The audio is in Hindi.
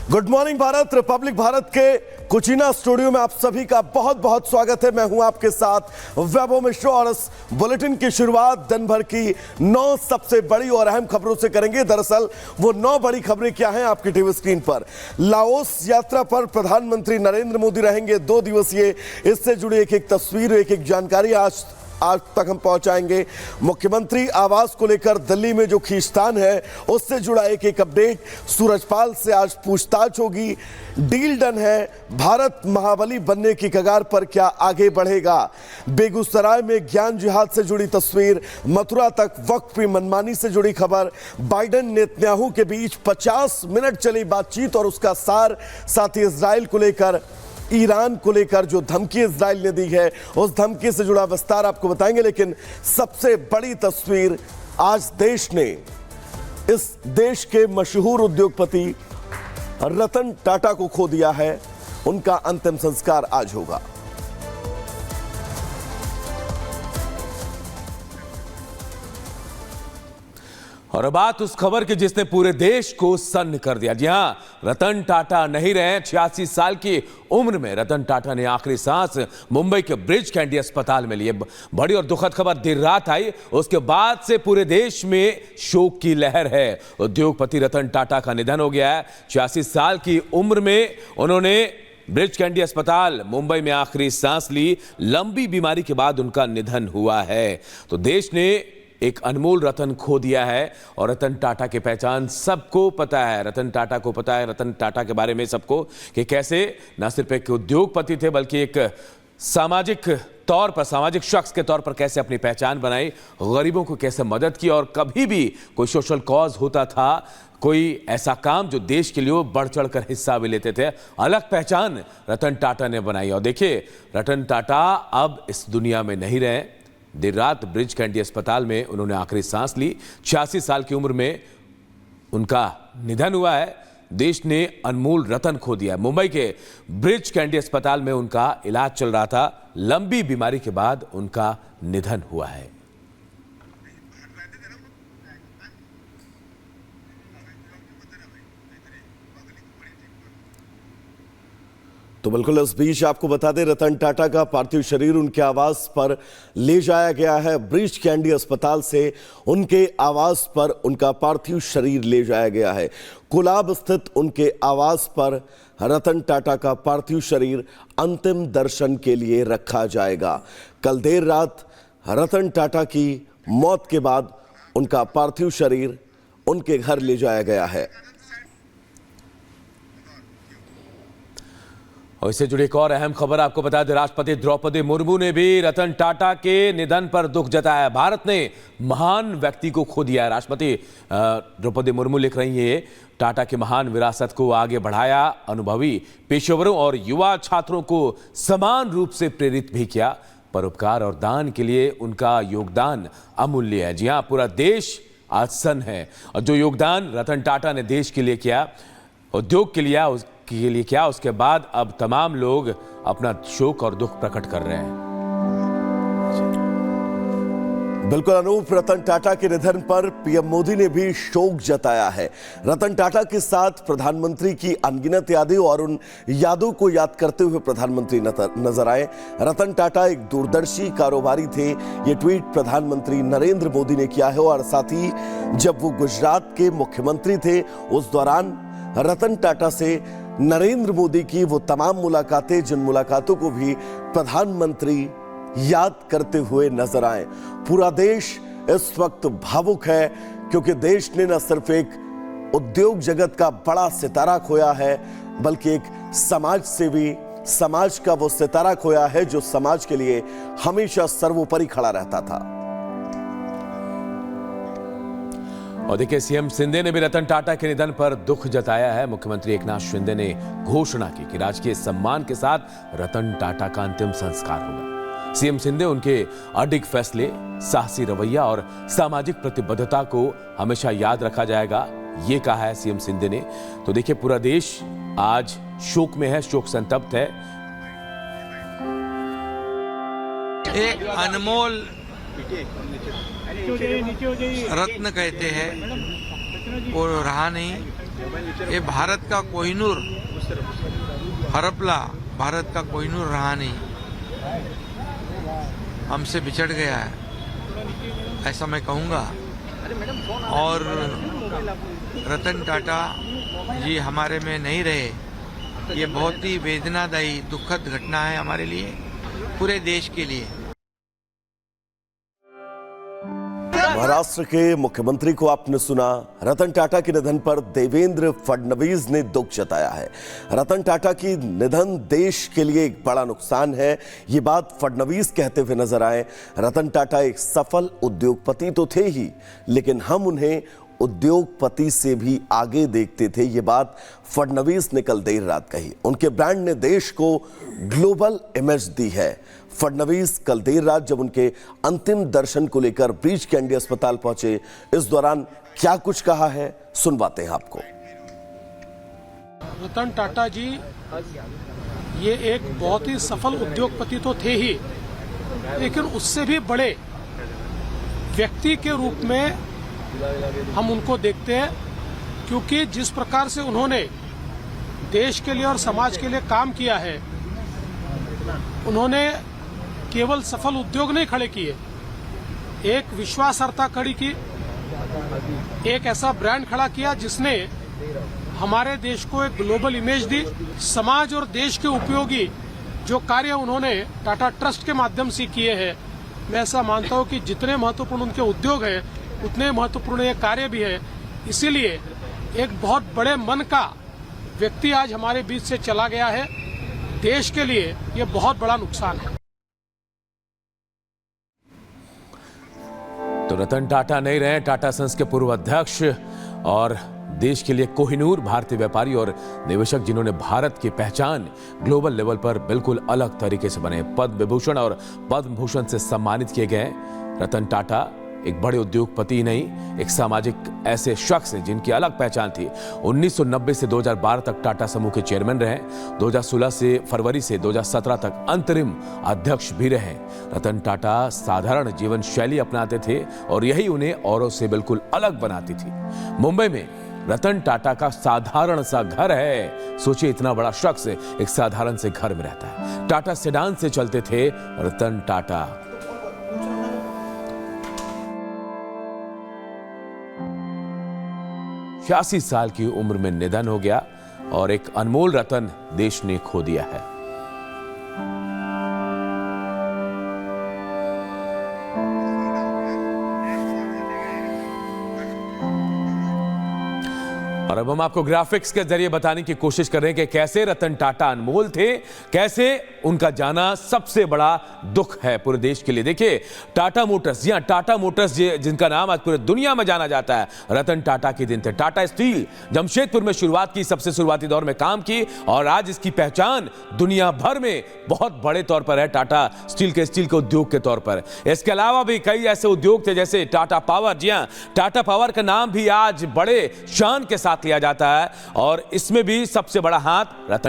Good morning Bharat, Republic Bharat के कुचिना स्टूडियो में आप सभी का बहुत बहुत स्वागत है। मैं हूं आपके साथ वैभव मिश्रा और इस बुलेटिन की शुरुआत दिन भर की 9 सबसे बड़ी और अहम खबरों से करेंगे। दरअसल वो 9 बड़ी खबरें क्या हैं आपकी टीवी स्क्रीन पर। लाओस यात्रा पर प्रधानमंत्री नरेंद्र मोदी रहेंगे 2 दिवसीय। इससे जुड़ी एक तस्वीर, एक जानकारी आज तक हम पहुंचाएंगे। मुख्यमंत्री आवास को लेकर दिल्ली में जो खींचतान है उससे जुड़ा एक अपडेट। सूरजपाल से आज पूछताछ होगी। डील डन है, भारत महाबली बनने की कगार पर क्या आगे बढ़ेगा। बेगूसराय में ज्ञान जिहाद से जुड़ी तस्वीर। मथुरा तक वक्फ की मनमानी से जुड़ी खबर। बाइडेन नेतन्याहू के बीच 50 मिनट चली बातचीत और उसका सार। साथ ही इजराइल को लेकर, ईरान को लेकर जो धमकी इजराइल ने दी है उस धमकी से जुड़ा विस्तार आपको बताएंगे। लेकिन सबसे बड़ी तस्वीर, आज देश ने इस देश के मशहूर उद्योगपति रतन टाटा को खो दिया है। उनका अंतिम संस्कार आज होगा। और बात उस खबर की जिसने पूरे देश को सन्न कर दिया। जी हां, रतन टाटा नहीं रहे। 86 साल की उम्र में रतन टाटा ने आखिरी सांस मुंबई के ब्रिज कैंडी अस्पताल में लिए। बड़ी और दुखद खबर देर रात आई, उसके बाद से पूरे देश में शोक की लहर है। उद्योगपति रतन टाटा का निधन हो गया है। 86 साल की उम्र में उन्होंने ब्रिज कैंडी अस्पताल मुंबई में आखिरी सांस ली। लंबी बीमारी के बाद उनका निधन हुआ है। तो देश ने एक अनमोल रतन खो दिया है। और रतन टाटा की पहचान सबको पता है। रतन टाटा को पता है, रतन टाटा के बारे में सबको, कि कैसे न सिर्फ एक उद्योगपति थे बल्कि एक सामाजिक तौर पर, सामाजिक शख्स के तौर पर कैसे अपनी पहचान बनाई, गरीबों को कैसे मदद की। और कभी भी कोई सोशल कॉज होता था, कोई ऐसा काम जो देश के लिए बढ़ चढ़ कर हिस्सा भी लेते थे, अलग पहचान रतन टाटा ने बनाई। और देखिए, रतन टाटा अब इस दुनिया में नहीं रहे। देर रात ब्रिज कैंडी अस्पताल में उन्होंने आखिरी सांस ली। 86 साल की उम्र में उनका निधन हुआ है। देश ने अनमोल रतन खो दिया। मुंबई के ब्रिज कैंडी अस्पताल में उनका इलाज चल रहा था। लंबी बीमारी के बाद उनका निधन हुआ है। तो बिल्कुल इस बीच आपको बता दें, रतन टाटा का पार्थिव शरीर उनके आवास पर ले जाया गया है। ब्रिज कैंडी अस्पताल से उनके आवास पर उनका पार्थिव शरीर ले जाया गया है। कुलाब स्थित उनके आवास पर रतन टाटा का पार्थिव शरीर अंतिम दर्शन के लिए रखा जाएगा। कल देर रात रतन टाटा की मौत के बाद उनका पार्थिव शरीर उनके घर ले जाया गया है। और इससे जुड़ी एक और अहम खबर आपको बता दें, राष्ट्रपति द्रौपदी मुर्मू ने भी रतन टाटा के निधन पर दुख जताया। भारत ने महान व्यक्ति को खो दिया है। राष्ट्रपति द्रौपदी मुर्मू लिख रही है, टाटा की महान विरासत को आगे बढ़ाया, अनुभवी पेशेवरों और युवा छात्रों को समान रूप से प्रेरित भी किया। परोपकार और दान के लिए उनका योगदान अमूल्य है। जी हाँ, पूरा देश आज सन्न है। और जो योगदान रतन टाटा ने देश के लिए किया, उद्योग के लिए क्या, उसके बाद अब तमाम लोग अपना शोक और दुख प्रकट कर रहे हैं। बिल्कुल अनूप, रतन टाटा के निधन पर पीएम मोदी ने भी शोक जताया है। रतन टाटा के साथ प्रधानमंत्री की अनगिनत यादें और उन यादों को याद करते हुए प्रधानमंत्री नजर आए। रतन टाटा एक दूरदर्शी कारोबारी थे, ये ट्वीट प्रधानमंत्री नरेंद्र मोदी ने किया है। और साथ ही जब वो गुजरात के मुख्यमंत्री थे, उस दौरान रतन टाटा से नरेंद्र मोदी की वो तमाम मुलाकातें, जिन मुलाकातों को भी प्रधानमंत्री याद करते हुए नजर आए। पूरा देश इस वक्त भावुक है, क्योंकि देश ने न सिर्फ एक उद्योग जगत का बड़ा सितारा खोया है, बल्कि एक समाज से भी, समाज का वो सितारा खोया है जो समाज के लिए हमेशा सर्वोपरि खड़ा रहता था। और देखिए, सीएम शिंदे ने भी रतन टाटा के निधन पर दुख जताया है। मुख्यमंत्री एकनाथ शिंदे ने घोषणा की कि राजकीय सम्मान के साथ रतन टाटा का अंतिम संस्कार होगा। सीएम शिंदे उनके अडिग फैसले, साहसी रवैया और सामाजिक प्रतिबद्धता को हमेशा याद रखा जाएगा, ये कहा है सीएम शिंदे ने। तो देखिए, पूरा देश आज शोक में है, शोक संतप्त है। एक अनमोल रत्न कहते हैं, वो रहा नहीं। ये भारत का कोहिनूर, हड़प्पा भारत का कोहिनूर रहा नहीं, हमसे बिछड़ गया है, ऐसा मैं कहूँगा। और रतन टाटा जी हमारे में नहीं रहे, ये बहुत ही वेदनादायी दुखद घटना है हमारे लिए, पूरे देश के लिए। महाराष्ट्र के मुख्यमंत्री को आपने सुना। रतन टाटा के निधन पर देवेंद्र फडणवीस ने दुख जताया है। रतन टाटा की निधन देश के लिए एक बड़ा नुकसान है, ये बात फडणवीस कहते हुए नजर आए। रतन टाटा एक सफल उद्योगपति तो थे ही, लेकिन हम उन्हें उद्योगपति से भी आगे देखते थे, ये बात फडणवीस ने कल देर रात कही। उनके ब्रांड ने देश को ग्लोबल इमेज दी है। फडणवीस कल देर रात जब उनके अंतिम दर्शन को लेकर ब्रीच कैंडी अस्पताल पहुंचे, इस दौरान क्या कुछ कहा है, सुनवाते हैं आपको। रतन टाटा जी ये एक बहुत ही सफल उद्योगपति तो थे ही, लेकिन उससे भी बड़े व्यक्ति के रूप में हम उनको देखते हैं, क्योंकि जिस प्रकार से उन्होंने देश के लिए और समाज के लिए काम किया है, उन्होंने केवल सफल उद्योग नहीं खड़े किए, एक विश्वासार्हता खड़ी की, एक ऐसा ब्रांड खड़ा किया जिसने हमारे देश को एक ग्लोबल इमेज दी। समाज और देश के उपयोगी जो कार्य उन्होंने टाटा ट्रस्ट के माध्यम से किए हैं, मैं ऐसा मानता हूं कि जितने महत्वपूर्ण उनके उद्योग हैं, उतने महत्वपूर्ण ये कार्य भी है। इसीलिए एक बहुत बड़े मन का व्यक्ति आज हमारे बीच से चला गया है, देश के लिए ये बहुत बड़ा नुकसान है। तो रतन टाटा नहीं रहे, टाटा सन्स के पूर्व अध्यक्ष और देश के लिए कोहिनूर भारतीय व्यापारी और निवेशक, जिन्होंने भारत की पहचान ग्लोबल लेवल पर बिल्कुल अलग तरीके से बने। पद्म विभूषण और पद्म भूषण से सम्मानित किए गए रतन टाटा एक बड़े उद्योगपति नहीं, एक सामाजिक ऐसे शख्स हैं जिनकी अलग पहचान थी। 1990 से 2012 तक टाटा समूह के चेयरमैन रहे। 2016 से फरवरी से 2017 तक अंतरिम अध्यक्ष भी रहे। रतन टाटा साधारण जीवन शैली अपनाते थे और यही उन्हें औरों से बिल्कुल अलग बनाती थी। मुंबई में रतन टाटा का साधारण सा घर है। सोचिए, इतना बड़ा शख्स एक साधारण से घर में रहता है। टाटा सेडान से चलते थे रतन टाटा। छियासी साल की उम्र में निधन हो गया और एक अनमोल रतन देश ने खो दिया है। और अब हम आपको ग्राफिक्स के जरिए बताने की कोशिश कर रहे हैं कि कैसे रतन टाटा अनमोल थे, कैसे उनका जाना सबसे बड़ा दुख है पूरे देश के लिए। देखिए, टाटा मोटर्स, जी हां, टाटा मोटर्स जिनका नाम आज पूरे दुनिया में जाना जाता है, रतन टाटा के दिन थे। टाटा स्टील जमशेदपुर में शुरुआत की, सबसे शुरुआती दौर में काम की और आज इसकी पहचान दुनिया भर में बहुत बड़े तौर पर है, टाटा स्टील के उद्योग के तौर पर। इसके अलावा भी कई ऐसे उद्योग थे जैसे टाटा पावर। जी हां, टाटा पावर का नाम भी आज बड़े शान के साथ लिया जाता है और इसमें भी सबसे बड़ा हाथ रतन